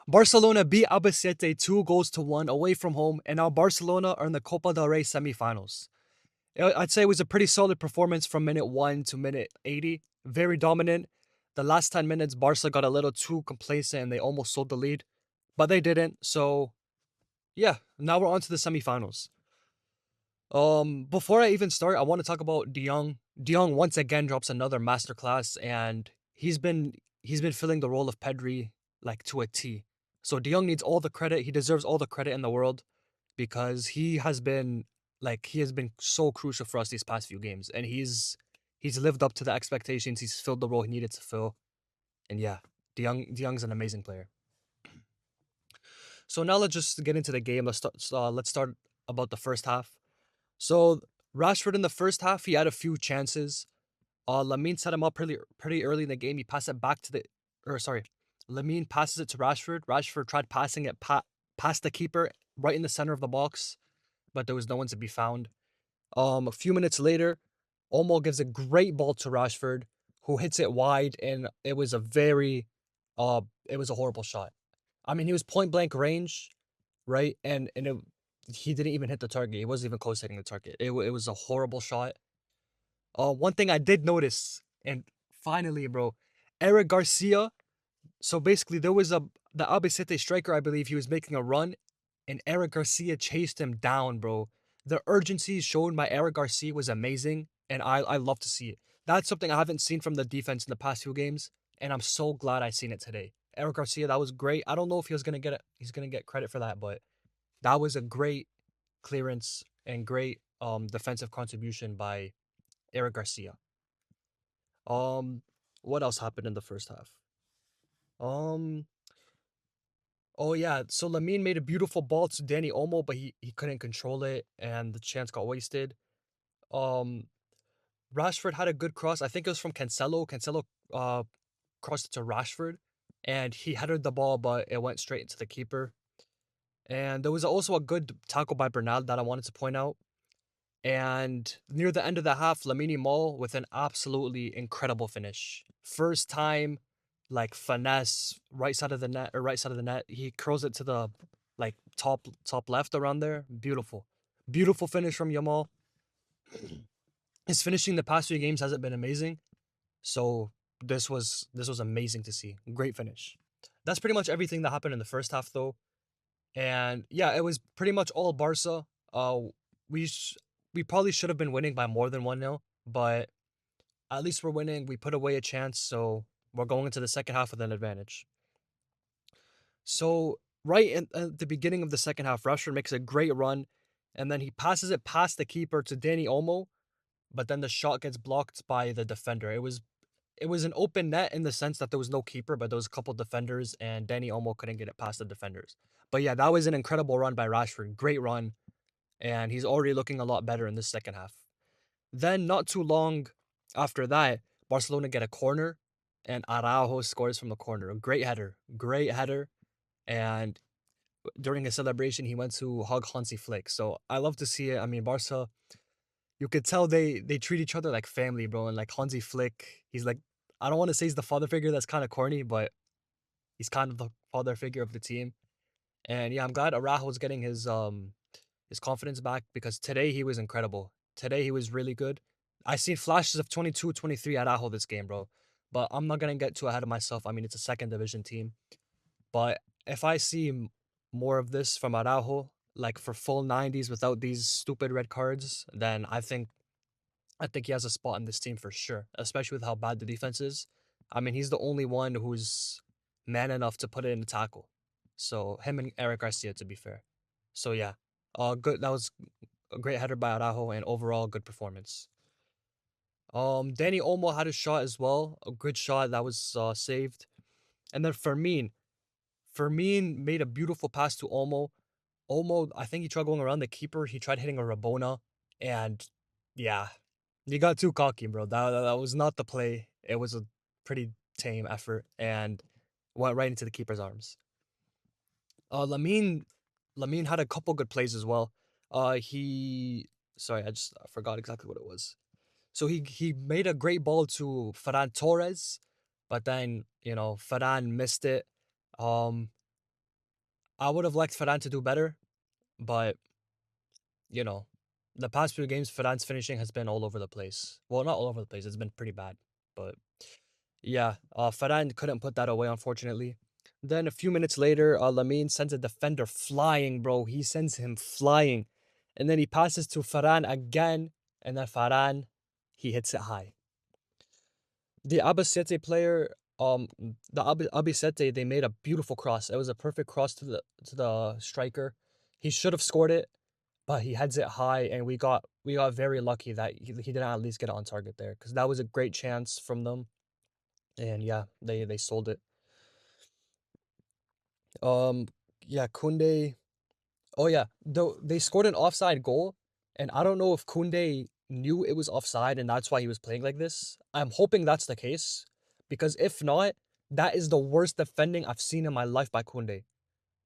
Barcelona beat Albacete 2-1 away from home, and now Barcelona are in the Copa del Rey semifinals. I'd say it was a pretty solid performance from minute 1 to minute 80. Very dominant. The last 10 minutes, Barca got a little too complacent and they almost sold the lead, but they didn't. So, yeah, now we're on to the semifinals. Before I even start, I want to talk about De Jong. De Jong once again drops another masterclass, and he's been filling the role of Pedri like to a T. So De Jong needs all the credit. He deserves all the credit in the world because he has been so crucial for us these past few games, and he's lived up to the expectations. He's filled the role he needed to fill, and yeah, De Jong's an amazing player. So now let's just get into the game. Let's start about the first half. So Rashford in the first half, he had a few chances. Lamine set him up pretty early in the game. He passed it back to the, or sorry, Lamine passes it to Rashford. Rashford tried passing it past the keeper right in the center of the box, but there was no one to be found. A few minutes later, Olmo gives a great ball to Rashford, who hits it wide, and it was a horrible shot. I mean, he was point blank range, right? He didn't even hit the target. He wasn't even close hitting the target. It was a horrible shot. One thing I did notice, and finally, bro, Eric Garcia. So basically, there was the Albacete striker. I believe he was making a run, and Eric Garcia chased him down, bro. The urgency shown by Eric Garcia was amazing, and I love to see it. That's something I haven't seen from the defense in the past few games, and I'm so glad I seen it today. Eric Garcia, that was great. I don't know if he was gonna get it. He's gonna get credit for that, but that was a great clearance and great defensive contribution by Eric Garcia. Um, what else happened in the first half? Um, oh yeah, so Lamine made a beautiful ball to Danny Olmo, but he couldn't control it, and the chance got wasted. Um, Rashford had a good cross. I think it was from Cancelo. Cancelo crossed it to Rashford, and he headed the ball, but it went straight into the keeper. And there was also a good tackle by Bernal that I wanted to point out. And near the end of the half, Lamine Yamal with an absolutely incredible finish. First time, like finesse, right side of the net or right side of the net. He curls it to the like top left around there. Beautiful, beautiful finish from Yamal. His finishing the past few games hasn't been amazing, so this was amazing to see. Great finish. That's pretty much everything that happened in the first half, though. And yeah, it was pretty much all Barca. We sh- we probably should have been winning by more than 1-0, but at least we're winning. We put away a chance, so we're going into the second half with an advantage. So right at the beginning of the second half, Rashford makes a great run, and then he passes it past the keeper to Danny Olmo, but then the shot gets blocked by the defender. It was an open net in the sense that there was no keeper, but there was a couple defenders, and Danny Olmo couldn't get it past the defenders. But yeah, that was an incredible run by Rashford. Great run, and he's already looking a lot better in this second half. Then, not too long after that, Barcelona get a corner, and Araujo scores from the corner. A great header. And during his celebration, he went to hug Hansi Flick. So I love to see it. I mean, Barca, you could tell they treat each other like family, bro. And like Hansi Flick, he's like, I don't want to say he's the father figure. That's kind of corny, but he's kind of the father figure of the team. And yeah, I'm glad Araujo's getting his confidence back because today he was incredible. Today he was really good. I seen flashes of 22, 23 Araujo this game, bro. But I'm not gonna get too ahead of myself. I mean, it's a second division team. But if I see more of this from Araujo, like for full 90s without these stupid red cards, then I think he has a spot in this team for sure, especially with how bad the defense is. I mean, he's the only one who's man enough to put it in the tackle. So him and Eric Garcia, to be fair. So yeah, good. That was a great header by Araujo and overall good performance. Danny Olmo had a shot as well, a good shot that was saved. And then Fermin made a beautiful pass to Olmo. Olmo, I think he tried going around the keeper. He tried hitting a Rabona, and yeah, he got too cocky, bro. That was not the play. It was a pretty tame effort and went right into the keeper's arms. Lamine had a couple good plays as well. He sorry, I forgot exactly what it was. So he made a great ball to Ferran Torres, but then Ferran missed it. Um, I would have liked Ferran to do better, but you know, the past few games, Ferran's finishing has been all over the place. Well, not all over the place. It's been pretty bad, but yeah, Ferran couldn't put that away, unfortunately. Then a few minutes later, Lamine sends a defender flying, bro. He sends him flying, and then he passes to Ferran again, and then Ferran, he hits it high. The Albacete player, Albacete, they made a beautiful cross. It was a perfect cross to the striker. He should have scored it, but he heads it high, and we got very lucky that he didn't at least get it on target there, because that was a great chance from them. And yeah, they sold it. Um, yeah, Kunde. Oh yeah, though they scored an offside goal, and I don't know if Kunde knew it was offside and that's why he was playing like this. I'm hoping that's the case, because if not, that is the worst defending I've seen in my life by Kunde.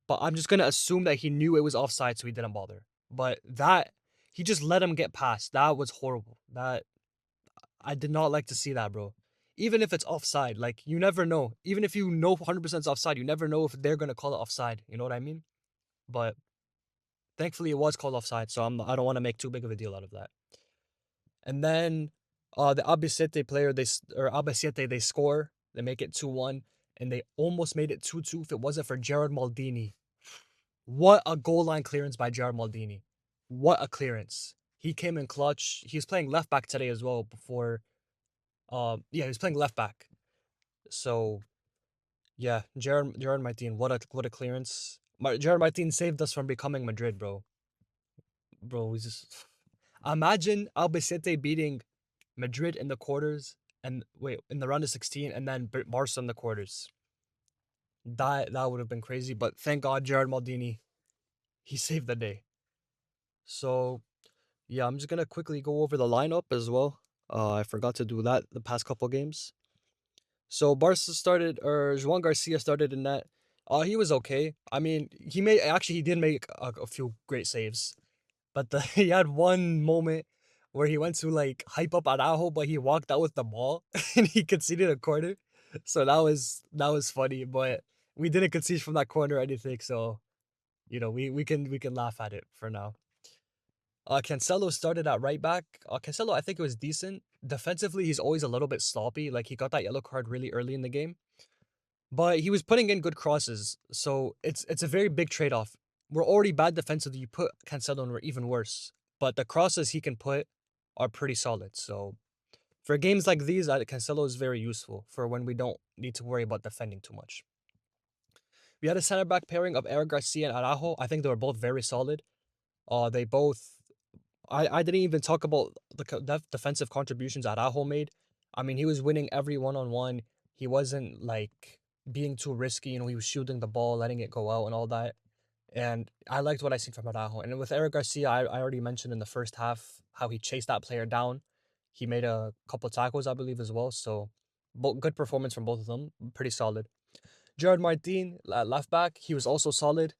But I'm just gonna assume that he knew it was offside, so he didn't bother. But that he just let him get past. That was horrible. That I did not like to see that, bro. Even if it's offside, like you never know. Even if you know 100% it's offside, you never know if they're gonna call it offside. You know what I mean? But thankfully, it was called offside, so I don't want to make too big of a deal out of that. And then, the Albacete player or Albacete they score, they make it 2-1, and they almost made it 2-2 if it wasn't for Gerard Maldini. What a goal line clearance by Gerard Maldini! What a clearance! He came in clutch. He was playing left back today as well. Before, yeah, he was playing left back. So yeah, Gerard Martin, what a clearance! Gerard Martin saved us from becoming Madrid, bro. Bro, we just imagine Albacete beating Madrid in the quarters and wait in the round of 16, and then Barca in the quarters. That would have been crazy, but thank God Gerard Maldini, he saved the day. So yeah, I'm just gonna quickly go over the lineup as well. I forgot to do that the past couple games. So Barca started, or Juan Garcia started in net. He was okay. I mean, he did make a few great saves. But he had one moment where he went to like hype up Araujo, but he walked out with the ball and he conceded a corner. So that was funny, but we didn't concede from that corner or anything. So we can laugh at it for now. Cancelo started at right back. Cancelo, I think it was decent. Defensively, he's always a little bit sloppy. Like he got that yellow card really early in the game, but he was putting in good crosses. So it's a very big trade off. We're already bad defensively. You put Cancelo and we're even worse. But the crosses he can put are pretty solid. So for games like these, Cancelo is very useful for when we don't need to worry about defending too much. We had a center back pairing of Eric Garcia and Araujo. I think they were both very solid. They both. I didn't even talk about the defensive contributions Araujo made. I mean, he was winning every one-on-one. He wasn't like being too risky. He was shooting the ball, letting it go out, and all that. And I liked what I seen from Araujo. And with Eric Garcia, I already mentioned in the first half how he chased that player down. He made a couple tackles, I believe, as well. So, good performance from both of them. Pretty solid. Gerard Martin, left back, he was also solid.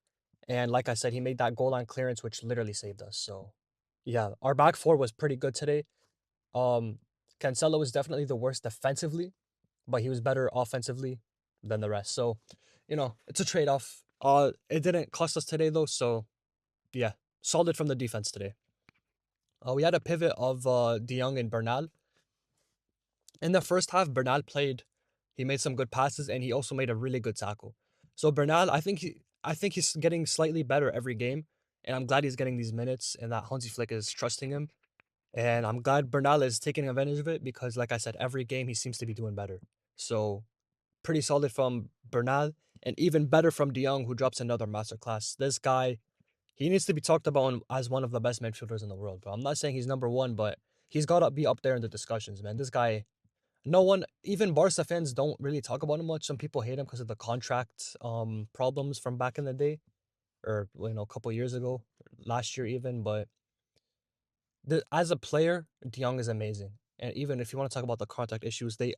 And like I said, he made that goal line clearance, which literally saved us. So, yeah, our back four was pretty good today. Um, Cancelo was definitely the worst defensively, but he was better offensively than the rest. So, it's a trade off. It didn't cost us today though, so yeah, solid from the defense today. We had a pivot of De Jong and Bernal. In the first half, Bernal played. He made some good passes, and he also made a really good tackle. So Bernal, I think he's getting slightly better every game, and I'm glad he's getting these minutes, and that Hansi Flick is trusting him. And I'm glad Bernal is taking advantage of it because, like I said, every game he seems to be doing better. So pretty solid from Bernal, and even better from De Jong, who drops another masterclass. This guy, he needs to be talked about as one of the best midfielders in the world, bro. I'm not saying he's number one, but he's got to be up there in the discussions, man. This guy, no one, even Barca fans don't really talk about him much. Some people hate him because of the contract problems from back in the day, or a couple years ago, last year even. But as a player, De Jong is amazing. And even if you want to talk about the contract issues, they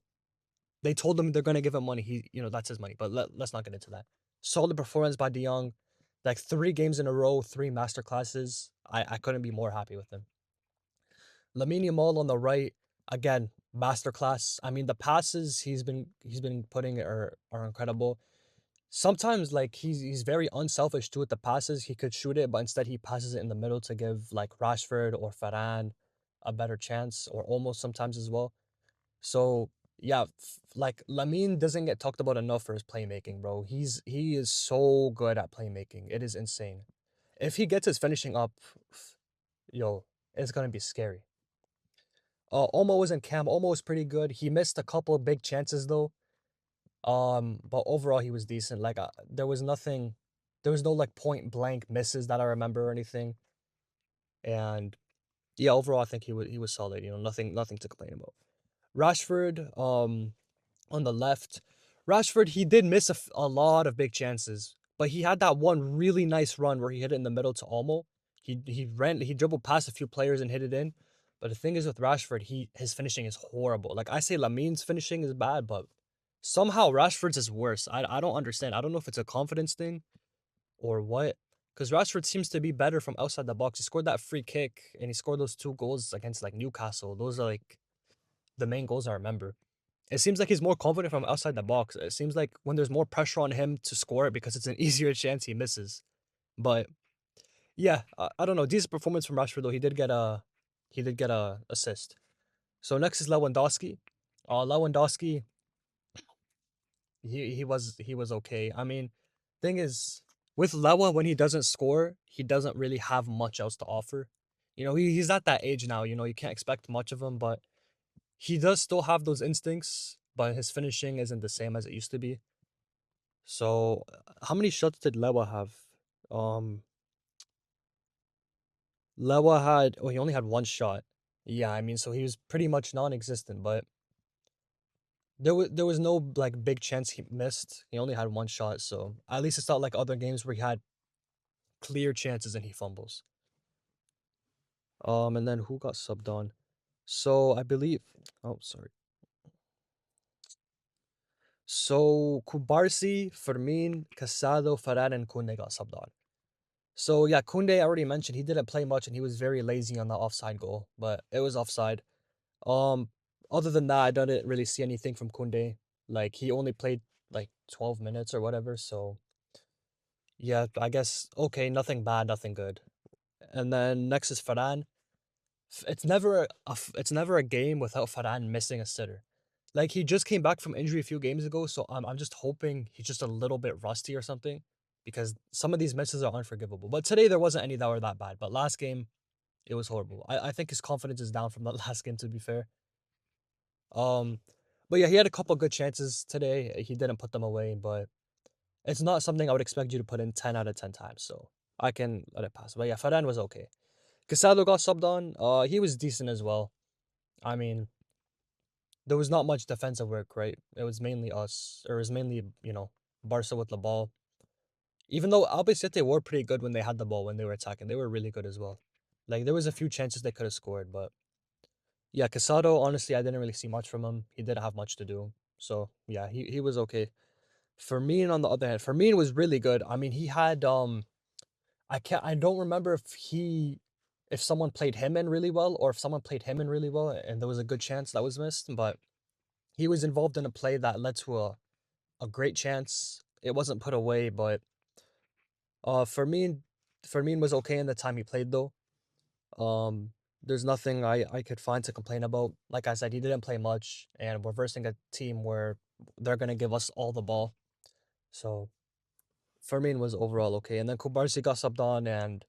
told him they're going to give him money. That's his money. But let's not get into that. Solid performance by De Jong. Like 3 games in a row, 3 masterclasses. I couldn't be more happy with him. Lamine Yamal on the right, again, masterclass. I mean, the passes he's been putting are incredible. sometimes like he's very unselfish too with the passes. He could shoot it, but instead he passes it in the middle to give like Rashford or Varane a better chance, or almost sometimes as well. So yeah, like Lamine doesn't get talked about enough for his playmaking, bro. He is so good at playmaking. It is insane. If he gets his finishing up, yo, it's gonna be scary. Omo was in camp. Omo was pretty good. He missed a couple of big chances though. But overall he was decent. Like there was nothing, there was no like point blank misses that I remember or anything. And yeah, overall I think he was solid. You know, nothing to complain about. Rashford, on the left, Rashford he did miss a lot of big chances, but he had that one really nice run where he hit it in the middle to Olmo. He dribbled past a few players and hit it in. But the thing is with Rashford, his finishing is horrible. Like I say, Lamine's finishing is bad, but somehow Rashford's is worse. I don't understand. I don't know if it's a confidence thing or what. Because Rashford seems to be better from outside the box. He scored that free kick and he scored those two goals against like Newcastle. Those are like the main goals I remember. It seems like he's more confident from outside the box. It seems like when there's more pressure on him to score it because it's an easier chance he misses. But yeah, I don't know. Decent performance from Rashford though. He did get a assist. So next is Lewandowski. Lewandowski, he was okay. I mean, thing is with Lewa when he doesn't score, he doesn't really have much else to offer. You know, he's at that age now. You know, you can't expect much of him, but he does still have those instincts. But his finishing isn't the same as it used to be. So, how many shots did Lewa have? Um, Lewa had, oh, he only had one shot. Yeah, I mean, so he was pretty much non-existent, but there was no like big chance he missed. He only had one shot, so at least it's not like other games where he had clear chances and he fumbles. And then who got subbed on? So I believe, oh, sorry. So Kubarsi, Fermin, Casado, Farad, and Kunde got subbed on. So yeah, Kunde I already mentioned he didn't play much and he was very lazy on the offside goal, but it was offside. Um, Other than that, I didn't really see anything from Kunde. Like he only played like 12 minutes or whatever, so yeah, I guess okay, nothing bad, nothing good. And then next is Farhan. It's never a game without Farhan missing a sitter. Like he just came back from injury a few games ago, so I'm just hoping he's just a little bit rusty or something, because some of these misses are unforgivable. But today there wasn't any that were that bad. But last game it was horrible. I think his confidence is down from that last game, to be fair. Um, but yeah, he had a couple good chances today. He didn't put them away, but it's not something I would expect you to put in 10 out of 10 times. So I can let it pass. But yeah, Farhan was okay. Casado got subbed on. He was decent as well. I mean, there was not much defensive work, right? It was mainly us, or it was mainly, Barca with the ball. Even though Albacete were pretty good when they had the ball, when they were attacking, they were really good as well. Like there was a few chances they could have scored, but yeah, Casado, honestly, I didn't really see much from him. He didn't have much to do. So yeah, he was okay. Fermin on the other hand, Fermin was really good. I mean, he had I don't remember if someone played him in really well or if someone played him in really well and there was a good chance that was missed, but he was involved in a play that led to a great chance. It wasn't put away, but Fermin was okay in the time he played though. Um, there's nothing I could find to complain about. Like I said, he didn't play much, and we're versing a team where they're gonna give us all the ball. So Fermin was overall okay, and then Kubarsi got subbed on, and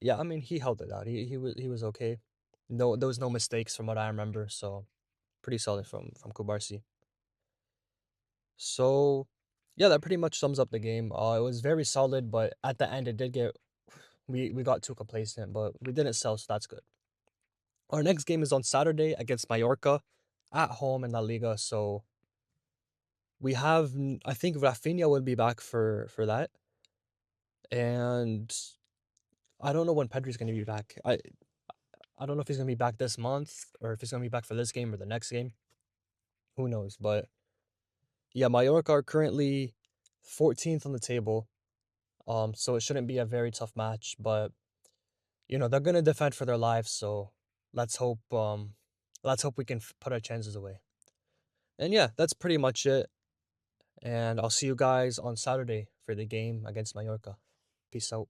yeah, I mean he held it out. He was okay. No, there was no mistakes from what I remember, so pretty solid from Kubarsi. So yeah, that pretty much sums up the game. It was very solid, but at the end it did get we got too complacent, but we didn't sell, so that's good. Our next game is on Saturday against Mallorca at home in La Liga. So we have, I think Rafinha will be back for that, and I don't know when Pedri's going to be back. I don't know if he's going to be back this month or if he's going to be back for this game or the next game. Who knows? But yeah, Mallorca are currently 14th on the table. So it shouldn't be a very tough match, but they're gonna defend for their lives. So let's hope let's hope we can put our chances away. And yeah, that's pretty much it. And I'll see you guys on Saturday for the game against Mallorca. Peace out.